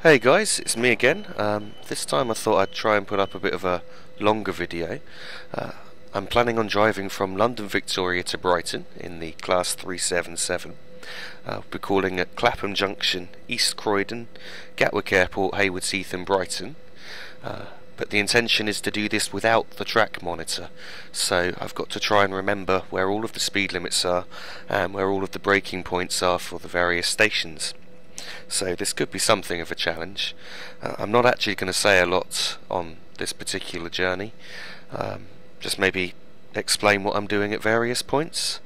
Hey guys, it's me again. This time I thought I'd try and put up a bit of a longer video. Uh, I'm planning on driving from London Victoria to Brighton in the Class 377. I'll be calling at Clapham Junction, East Croydon, Gatwick Airport, Haywards Heath and Brighton. But the intention is to do this without the track monitor, so I've got to try and remember where all of the speed limits are and where all of the braking points are for the various stations. So this could be something of a challenge. I'm not actually going to say a lot on this particular journey, just maybe explain what I'm doing at various points.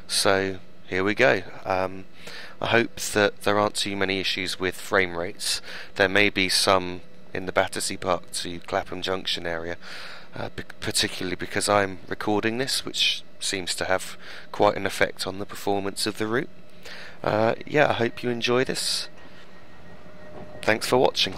So here we go. I hope that there aren't too many issues with frame rates. There may be some in the Battersea Park to Clapham Junction area, particularly because I'm recording this, which seems to have quite an effect on the performance of the route. Yeah, I hope you enjoy this. Thanks for watching.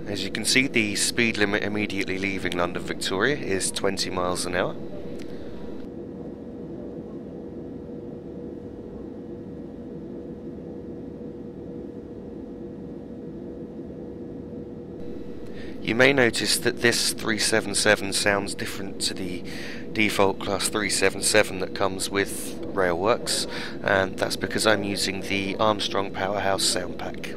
As you can see, the speed limit immediately leaving London Victoria is 20 miles an hour. You may notice that this 377 sounds different to the default Class 377 that comes with Railworks, and that's because I'm using the Armstrong Powerhouse sound pack.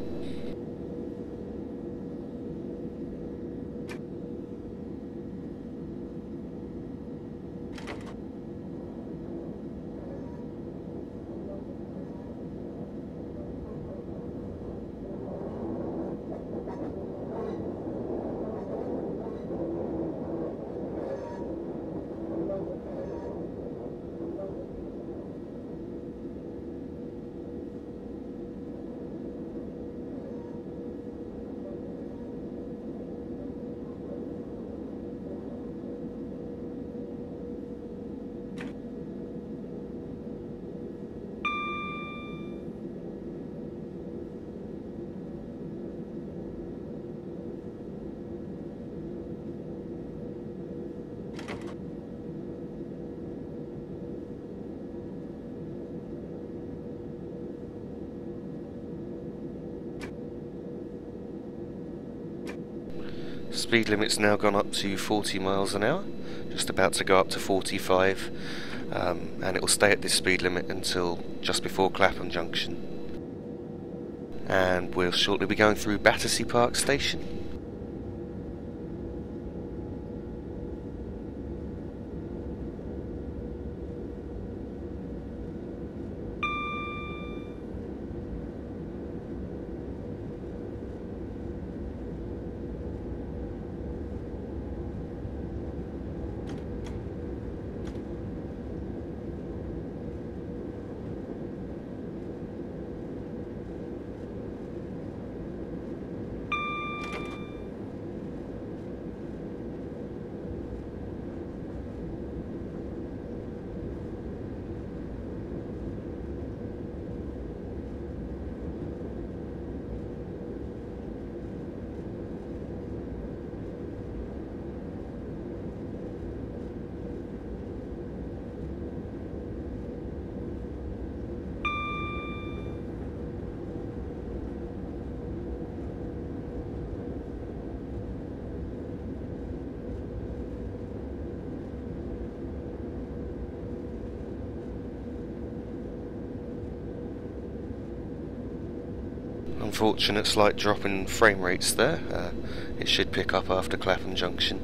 Speed limit's now gone up to 40 miles an hour, just about to go up to 45, and it will stay at this speed limit until just before Clapham Junction. And we'll shortly be going through Battersea Park Station. Unfortunate slight drop in frame rates there. It should pick up after Clapham Junction.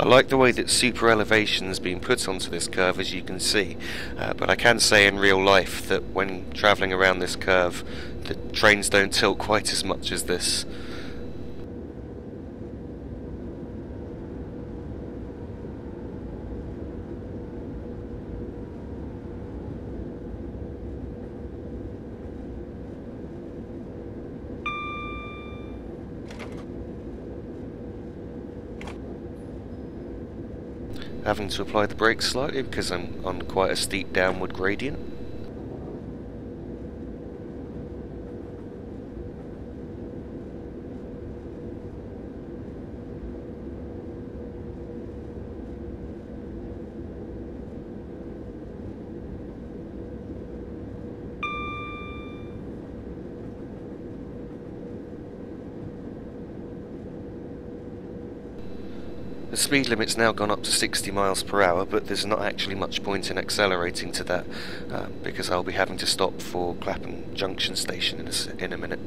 like the way that super elevation has been put onto this curve, as you can see, but I can say in real life that when travelling around this curve, the trains don't tilt quite as much as this. Having to apply the brakes slightly because I'm on quite a steep downward gradient. The speed limit's now gone up to 60 miles per hour, but there's not actually much point in accelerating to that because I'll be having to stop for Clapham Junction Station in a minute.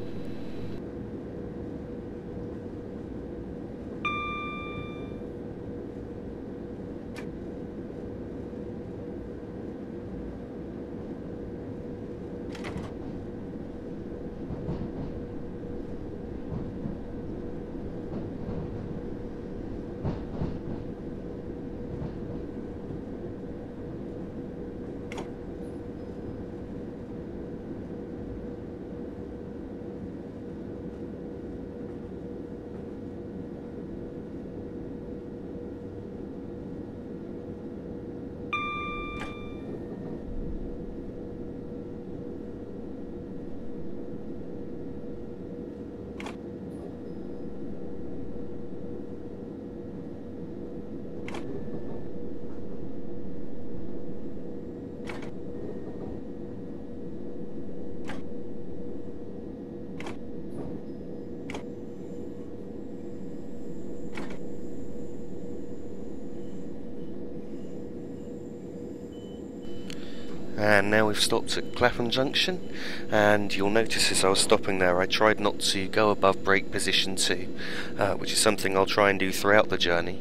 And now we've stopped at Clapham Junction, and you'll notice as I was stopping there I tried not to go above brake position 2, which is something I'll try and do throughout the journey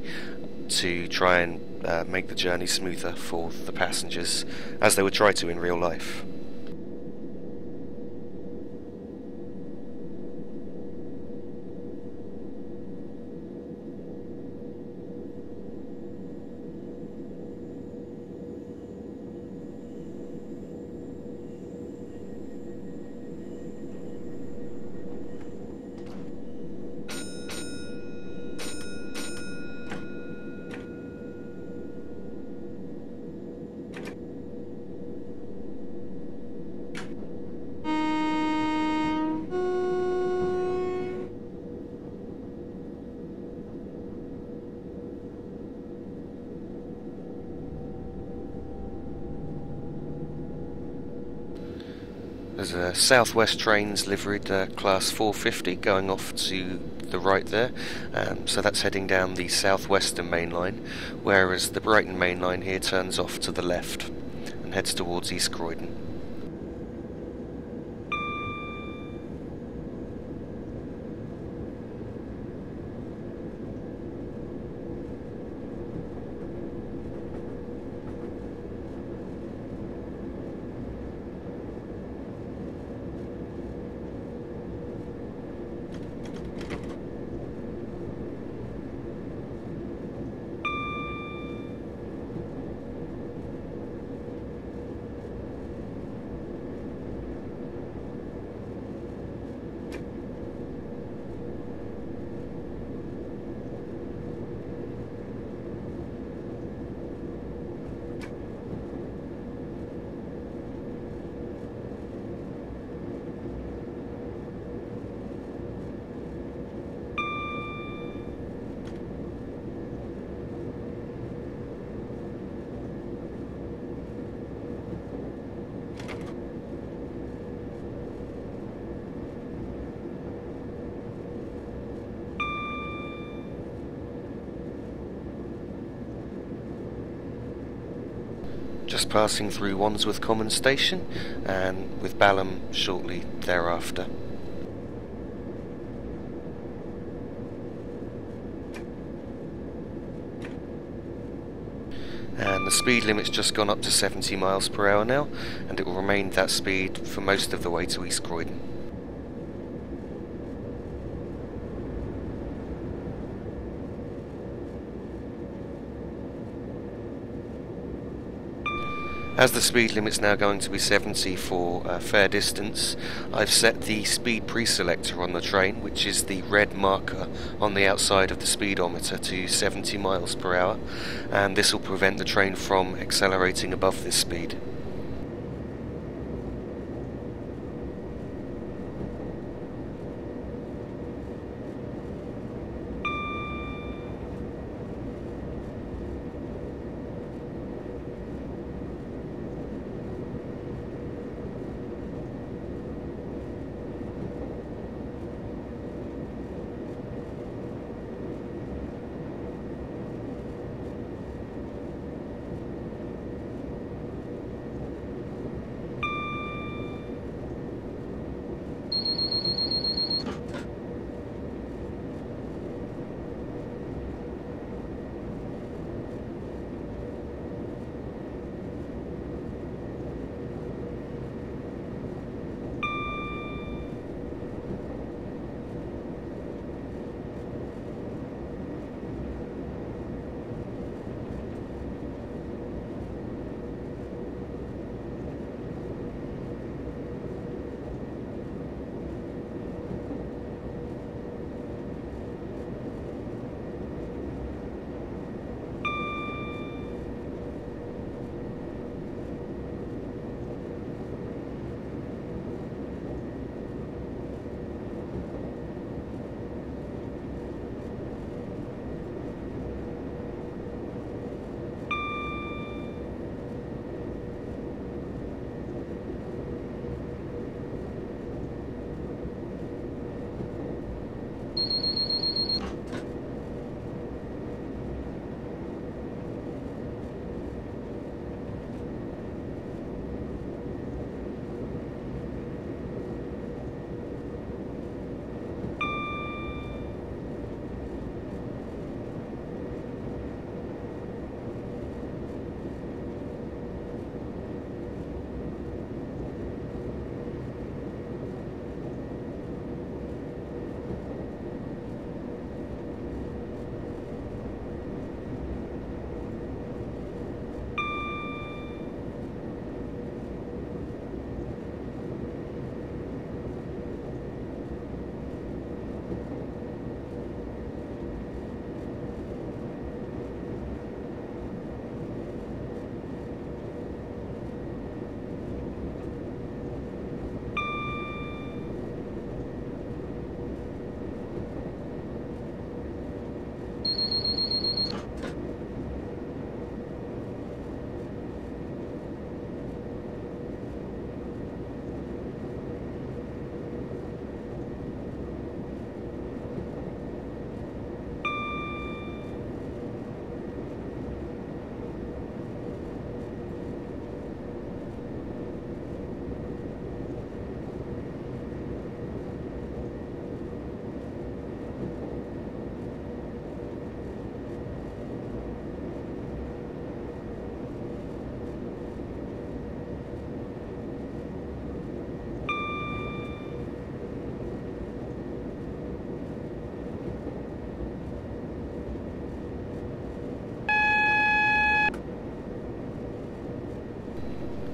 to try and make the journey smoother for the passengers, as they would try to in real life. There's a South West Trains liveried class 450 going off to the right there, so that's heading down the South Western main line, whereas the Brighton main line here turns off to the left and heads towards East Croydon. Just passing through Wandsworth Common Station, and with Balkham shortly thereafter. speed limit's just gone up to 70 miles per hour now, and it will remain that speed for most of the way to East Croydon. As the speed limit's now going to be 70 for a fair distance, I've set the speed pre-selector on the train, which is the red marker on the outside of the speedometer, to 70 miles per hour, and this will prevent the train from accelerating above this speed.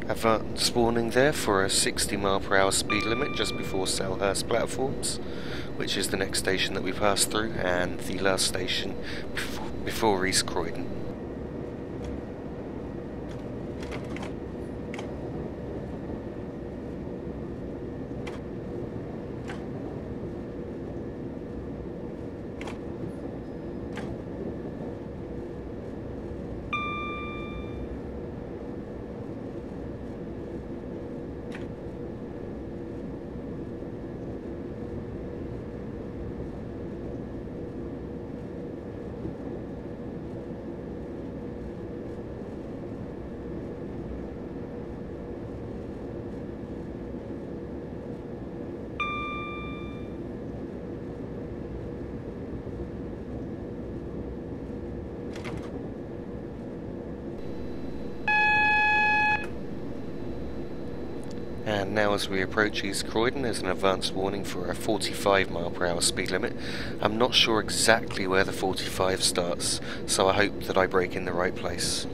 Advance warning there for a 60 mile per hour speed limit just before Selhurst platforms, which is the next station that we pass through and the last station before East Croydon. And now as we approach East Croydon, there's an advance warning for a 45 mph speed limit. I'm not sure exactly where the 45 starts, so I hope that I brake in the right place.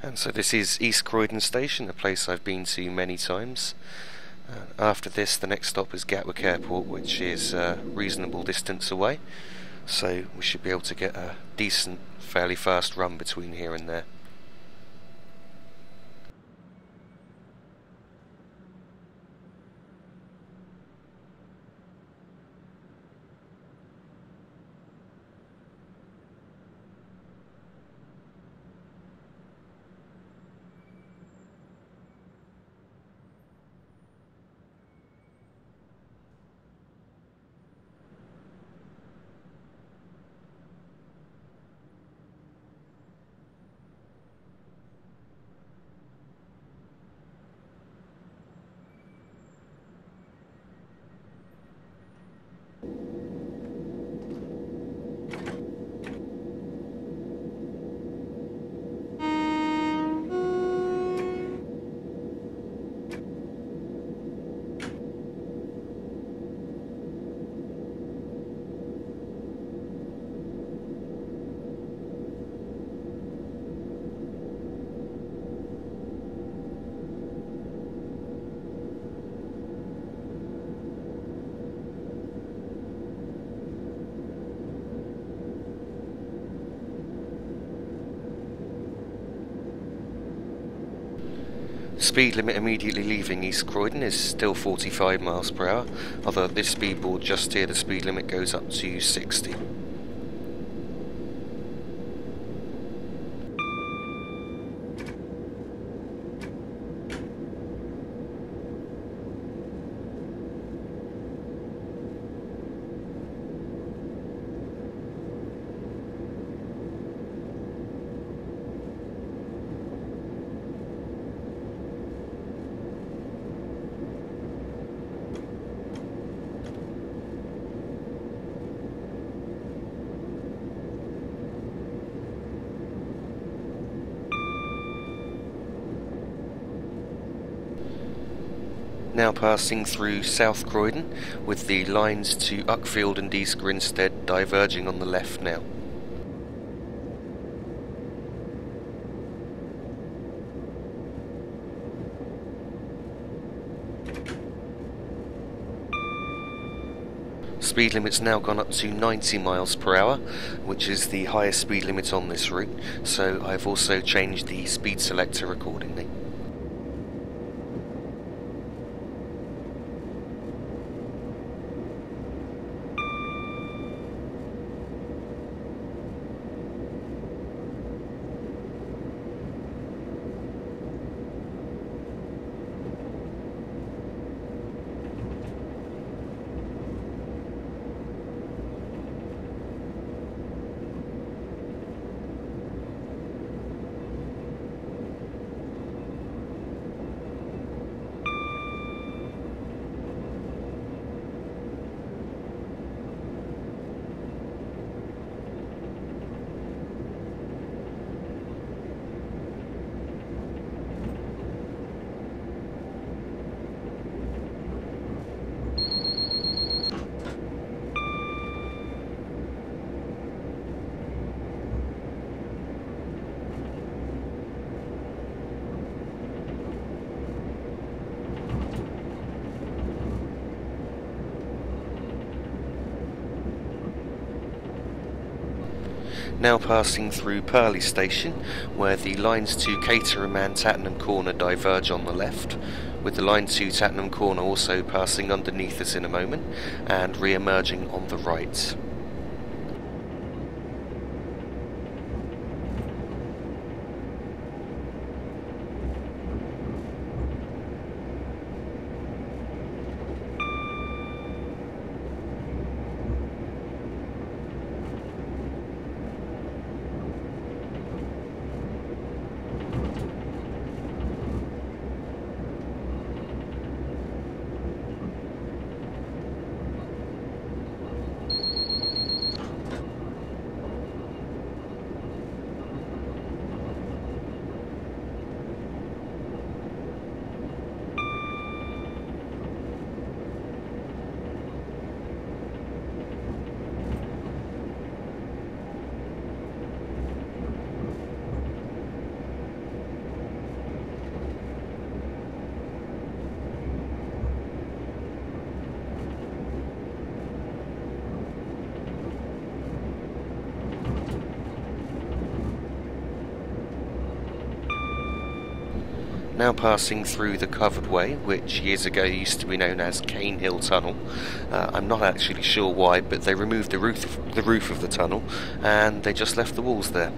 And so this is East Croydon Station, a place I've been to many times. After this, the next stop is Gatwick Airport, which is a reasonable distance away. So we should be able to get a decent, fairly fast run between here and there. Speed limit immediately leaving East Croydon is still 45 mph, although at this speed board just here the speed limit goes up to 60. Now passing through South Croydon, with the lines to Uckfield and East Grinstead diverging on the left now. Speed limit's now gone up to 90 mph, which is the highest speed limit on this route, so I've also changed the speed selector accordingly. Now passing through Pearlie Station, where the lines to Caterham and Tattenham Corner diverge on the left, with the line to Tattenham Corner also passing underneath us in a moment and re-emerging on the right. Now passing through the covered way, which years ago used to be known as Cane Hill Tunnel. I'm not actually sure why, but they removed the roof of the tunnel and they just left the walls there.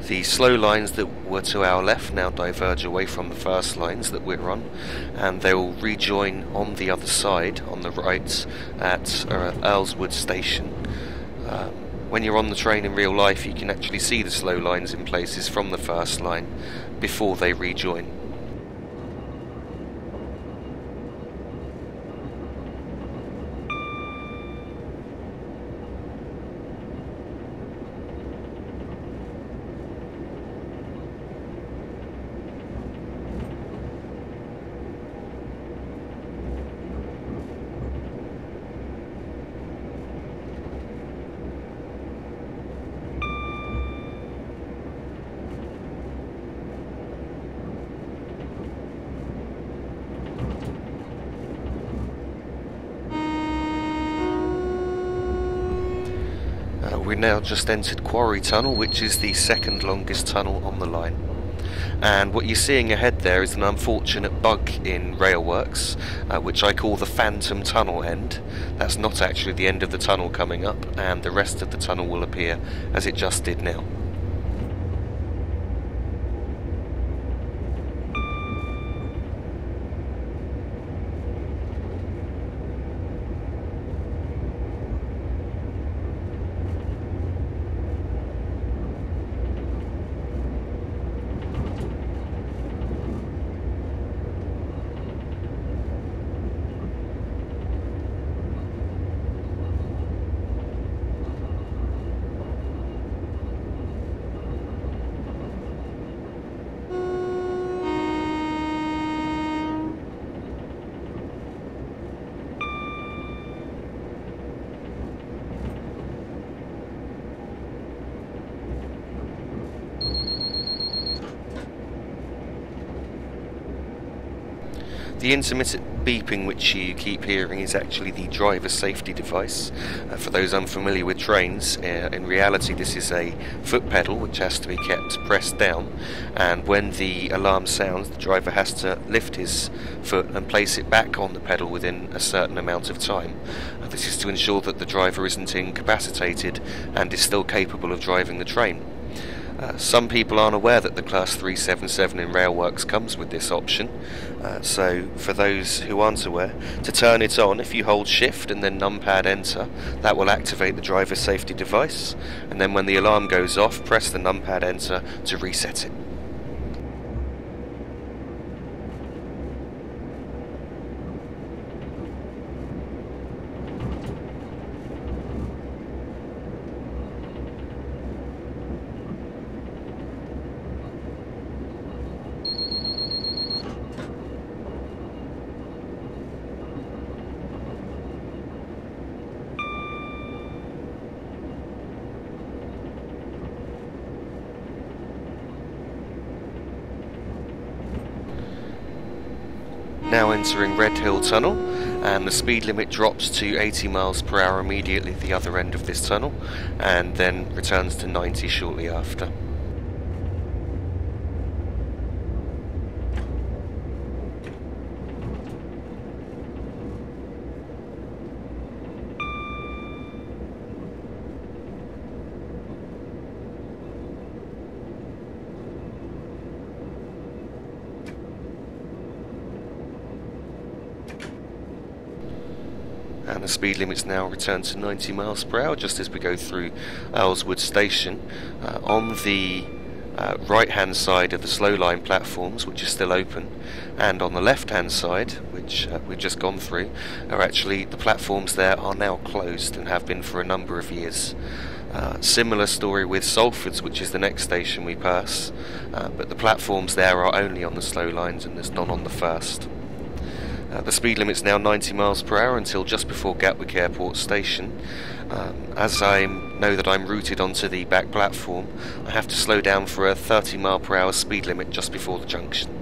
The slow lines that were to our left now diverge away from the first lines that we're on, and they will rejoin on the other side, on the right, at Haywards Station. When you're on the train in real life, you can actually see the slow lines in places from the first line before they rejoin. We've now just entered Quarry Tunnel, which is the second longest tunnel on the line. And what you're seeing ahead there is an unfortunate bug in railworks, which I call the phantom tunnel end. That's not actually the end of the tunnel coming up, and the rest of the tunnel will appear as it just did now. The intermittent beeping which you keep hearing is actually the driver safety device. For those unfamiliar with trains, in reality this is a foot pedal which has to be kept pressed down, and when the alarm sounds the driver has to lift his foot and place it back on the pedal within a certain amount of time. This is to ensure that the driver isn't incapacitated and is still capable of driving the train. Some people aren't aware that the Class 377 in railworks comes with this option, so for those who aren't aware, to turn it on, if you hold shift and then numpad enter, that will activate the driver safety device, and then when the alarm goes off, press the numpad enter to reset it. Now entering Redhill Tunnel, and the speed limit drops to 80 miles per hour immediately at the other end of this tunnel, and then returns to 90 shortly after. And the speed limit's now returned to 90 miles per hour just as we go through Haywards Station. On the right hand side of the slow line platforms, which are still open, and on the left hand side, which we've just gone through, are actually the platforms there are now closed and have been for a number of years. Similar story with Salfords, which is the next station we pass, but the platforms there are only on the slow lines and there's none on the first. The speed limit's now 90 miles per hour until just before Gatwick Airport station. As I know that I'm routed onto the back platform, I have to slow down for a 30 mile per hour speed limit just before the junction.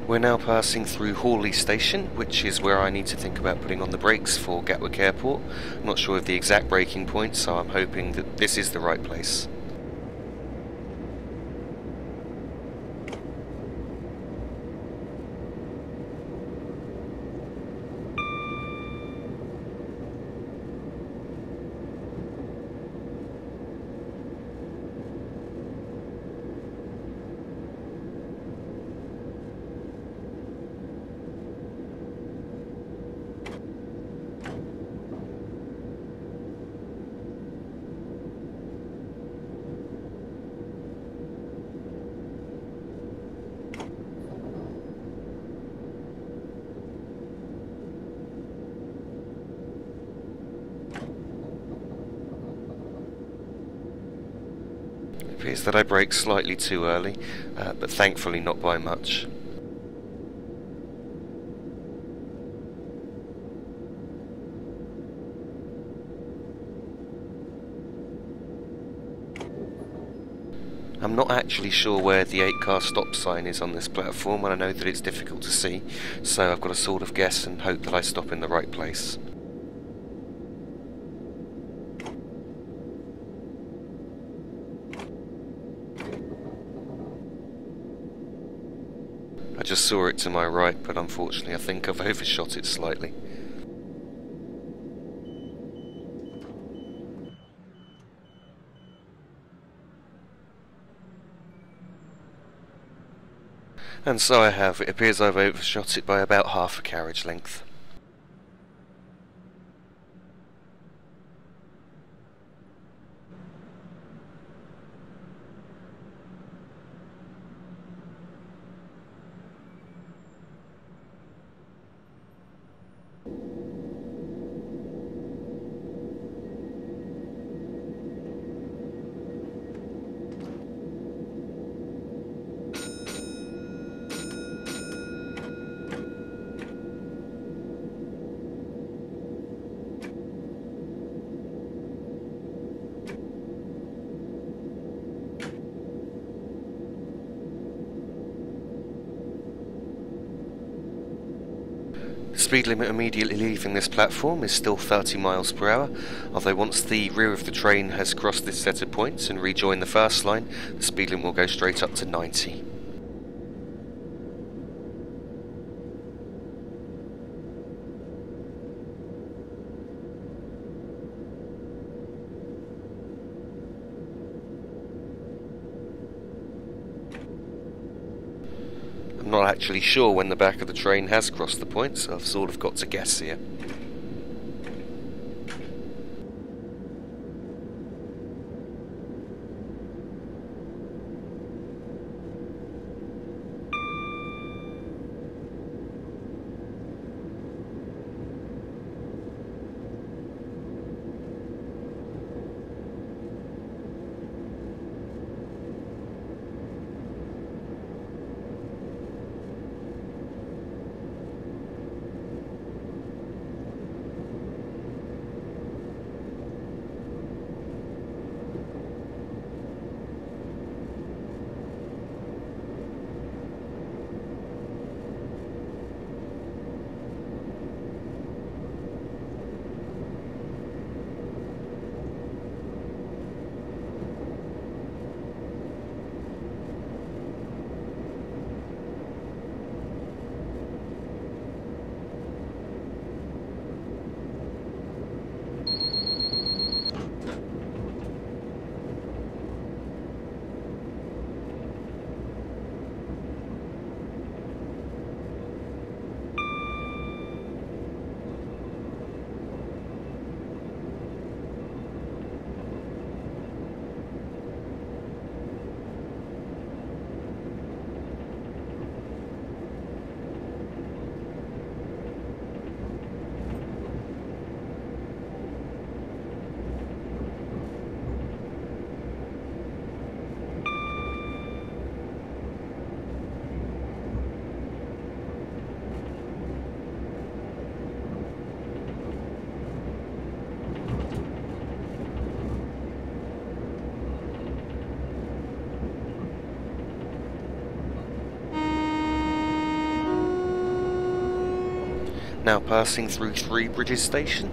We're now passing through Hawley Station, which is where I need to think about putting on the brakes for Gatwick Airport. I'm not sure of the exact braking point, so I'm hoping that this is the right place. It appears that I braked slightly too early, but thankfully not by much. I'm not actually sure where the 8-car stop sign is on this platform, and I know that it's difficult to see, so I've got to sort of guess and hope that I stop in the right place. I just saw it to my right, but unfortunately I think I've overshot it slightly. And so I have. It appears I've overshot it by about half a carriage length. The speed limit immediately leaving this platform is still 30 miles per hour, although once the rear of the train has crossed this set of points and rejoined the first line, the speed limit will go straight up to 90. I'm not actually sure when the back of the train has crossed the point, so I've sort of got to guess here. Now passing through Three Bridges Station.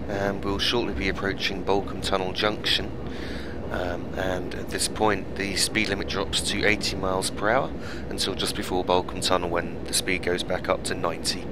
And we'll shortly be approaching Balkan Tunnel Junction, and at this point the speed limit drops to 80 miles per hour until just before Balkan Tunnel, when the speed goes back up to 90.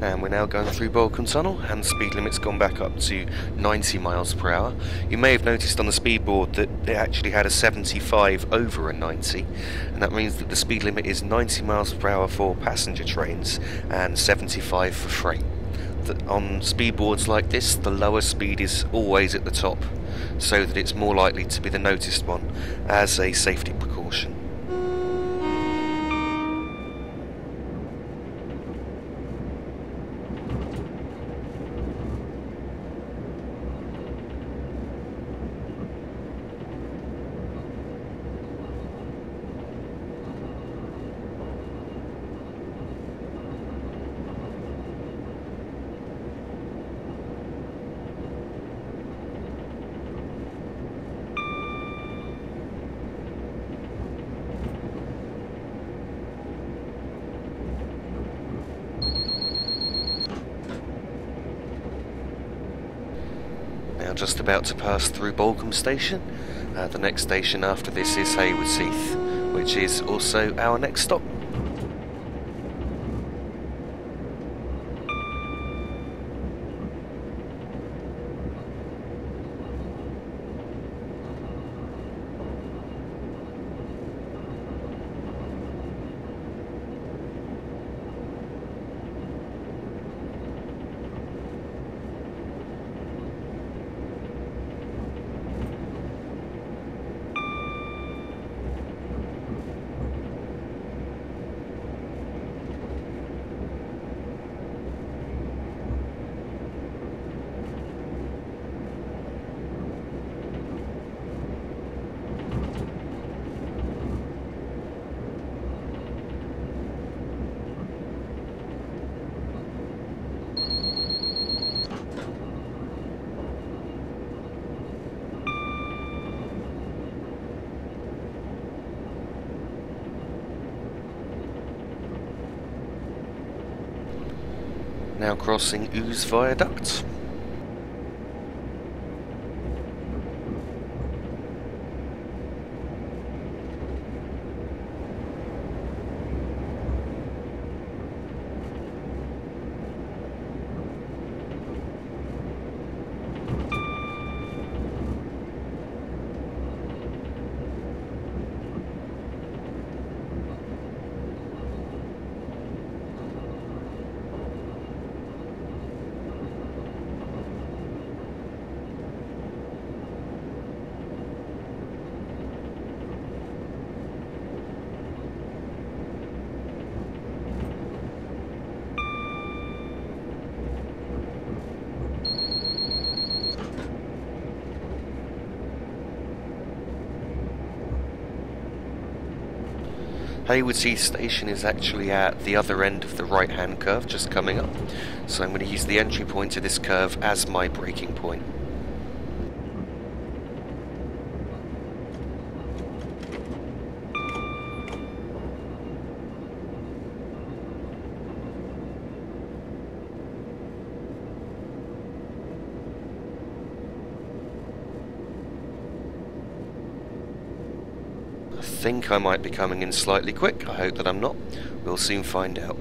And we're now going through Balkan Tunnel, and the speed limit's gone back up to 90 miles per hour. You may have noticed on the speed board that it actually had a 75 over a 90, and that means that the speed limit is 90 miles per hour for passenger trains and 75 for freight. On speed boards like this, the lower speed is always at the top, so that it's more likely to be the noticed one as a safety precaution. Now just about to pass through Baulkham Station. The next station after this is Haywards Heath, which is also our next stop. Now crossing Ouse Viaduct. Haywards Heath Station is actually at the other end of the right hand curve, just coming up, so I'm going to use the entry point to this curve as my braking point. I think I might be coming in slightly quick. I hope that I'm not. We'll soon find out.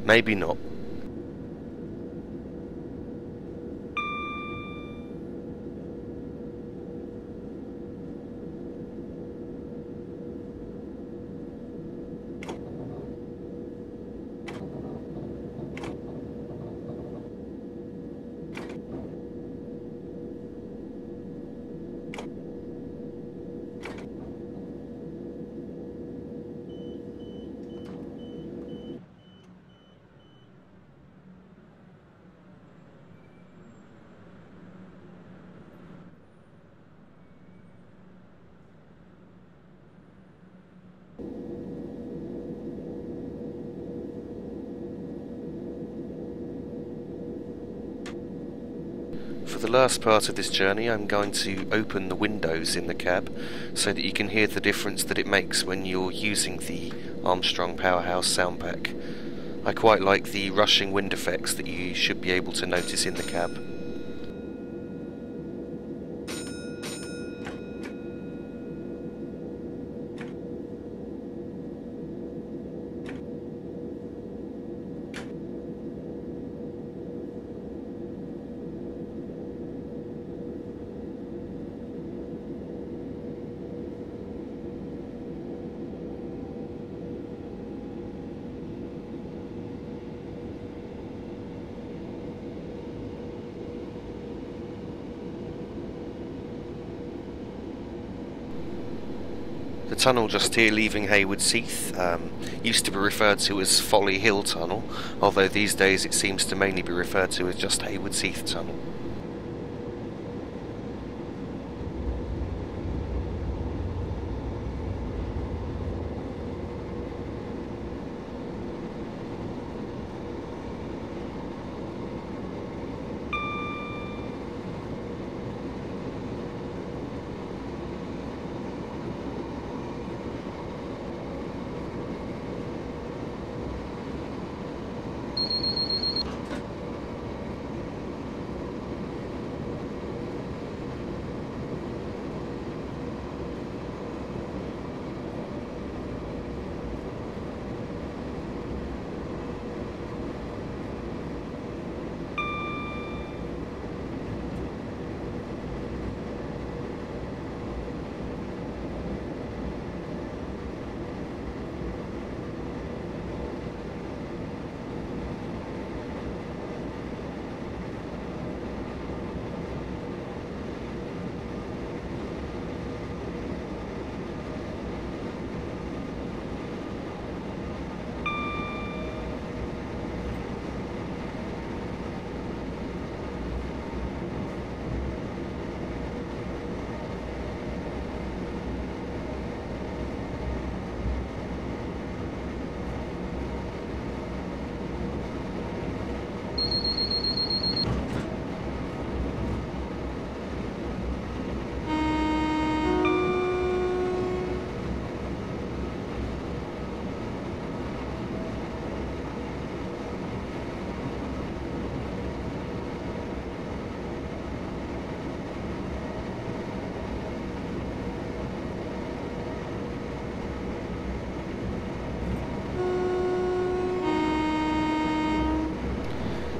Maybe not. For the last part of this journey, I'm going to open the windows in the cab so that you can hear the difference that it makes when you're using the Armstrong Powerhouse sound pack. I quite like the rushing wind effects that you should be able to notice in the cab. The tunnel just here leaving Haywards Heath used to be referred to as Folly Hill Tunnel, although these days it seems to mainly be referred to as just Haywards Heath Tunnel.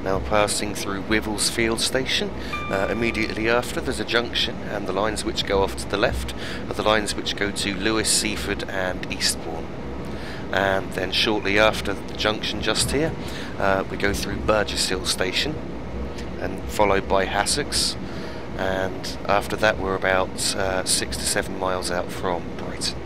Now passing through Weevils Field Station. Immediately after there's a junction, and the lines which go off to the left are the lines which go to Lewes, Seaford and Eastbourne. And then shortly after the junction just here, we go through Burgess Hill Station and followed by Hassocks, and after that we're about 6 to 7 miles out from Brighton.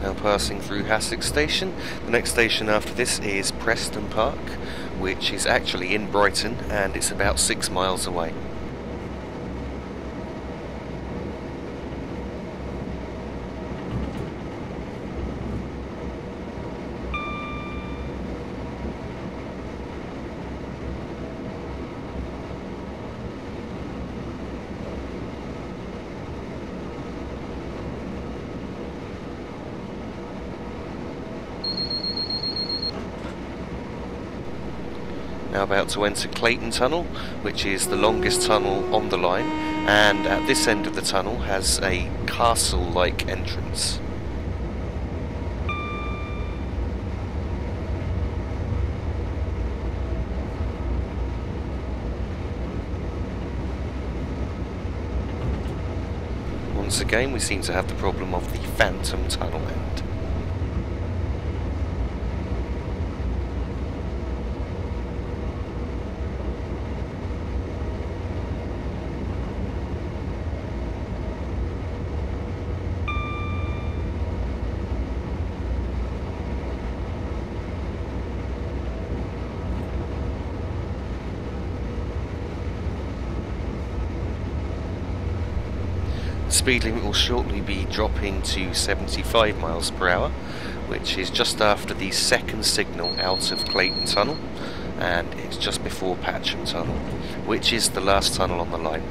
Now passing through Hassocks Station. The next station after this is Preston Park, which is actually in Brighton and it's about 6 miles away. Now about to enter Clayton Tunnel, which is the longest tunnel on the line, and at this end of the tunnel has a castle-like entrance. Once again, we seem to have the problem of the phantom tunnel end. Speed limit will shortly be dropping to 75 miles per hour, which is just after the second signal out of Clayton Tunnel, and it's just before Balkham Tunnel, which is the last tunnel on the line.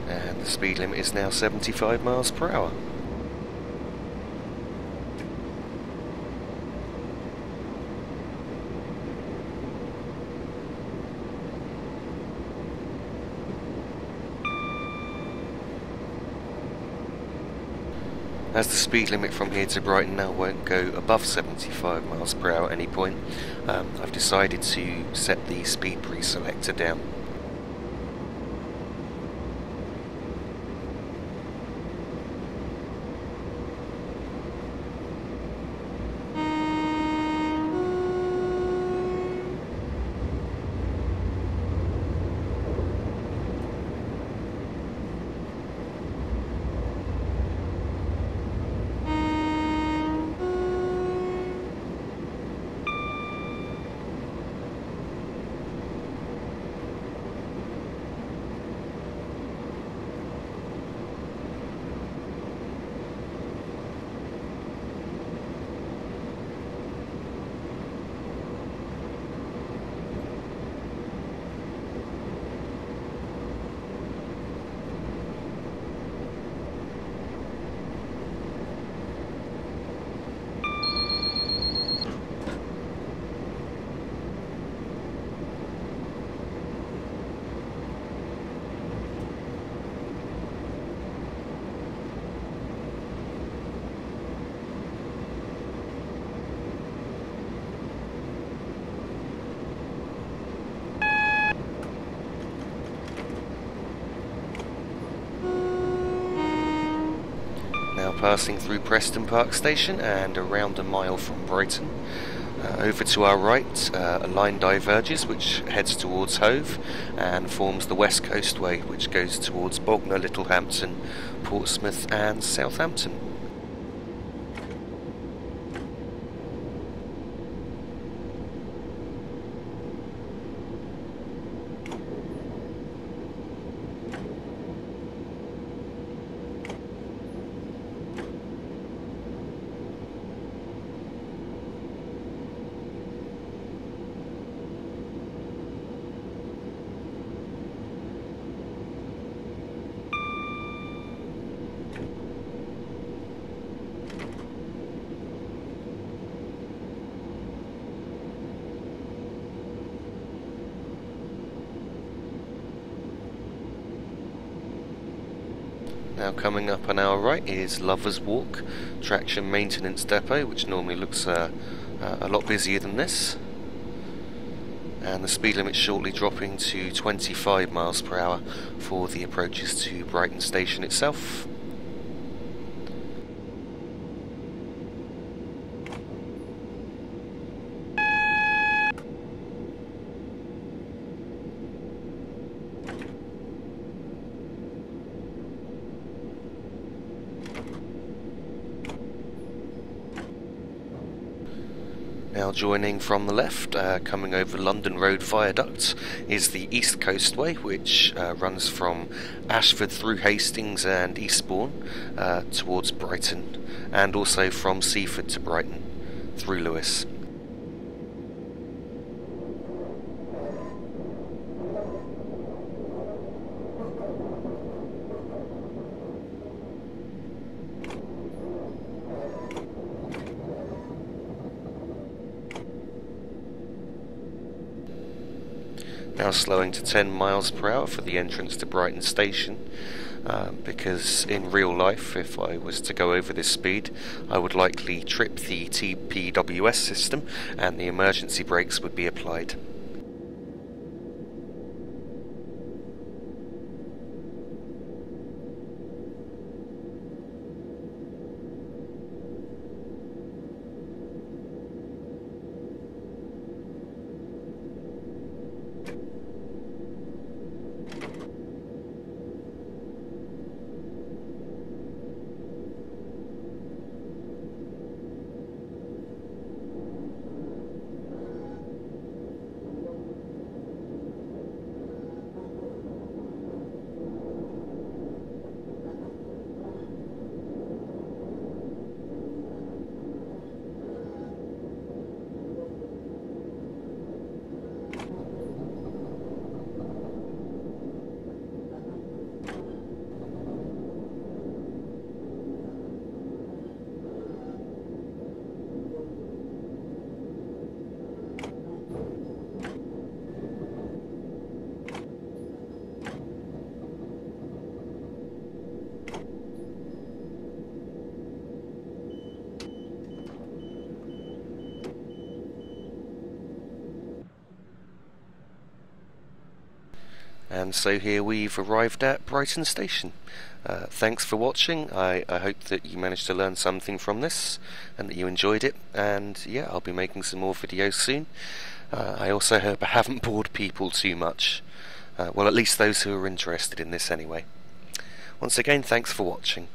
And the speed limit is now 75 miles per hour. As the speed limit from here to Brighton now won't go above 75 miles per hour at any point, I've decided to set the speed pre-selector down. Passing through Preston Park Station and around a mile from Brighton. Over to our right, a line diverges which heads towards Hove and forms the West Coast Way, which goes towards Bognor, Littlehampton, Portsmouth and Southampton. Now coming up on our right is Lovers Walk, traction maintenance depot, which normally looks a lot busier than this. And the speed limit shortly dropping to 25 miles per hour for the approaches to Brighton Station itself. Now joining from the left, coming over London Road Viaduct, is the East Coastway, which runs from Ashford through Hastings and Eastbourne towards Brighton, and also from Seaford to Brighton through Lewes. Now slowing to 10 miles per hour for the entrance to Brighton Station, because in real life, if I was to go over this speed, I would likely trip the TPWS system and the emergency brakes would be applied. And so here we've arrived at Brighton Station. Thanks for watching. I hope that you managed to learn something from this and that you enjoyed it, and yeah, I'll be making some more videos soon. I also hope I haven't bored people too much. Well, at least those who are interested in this anyway. Once again, thanks for watching.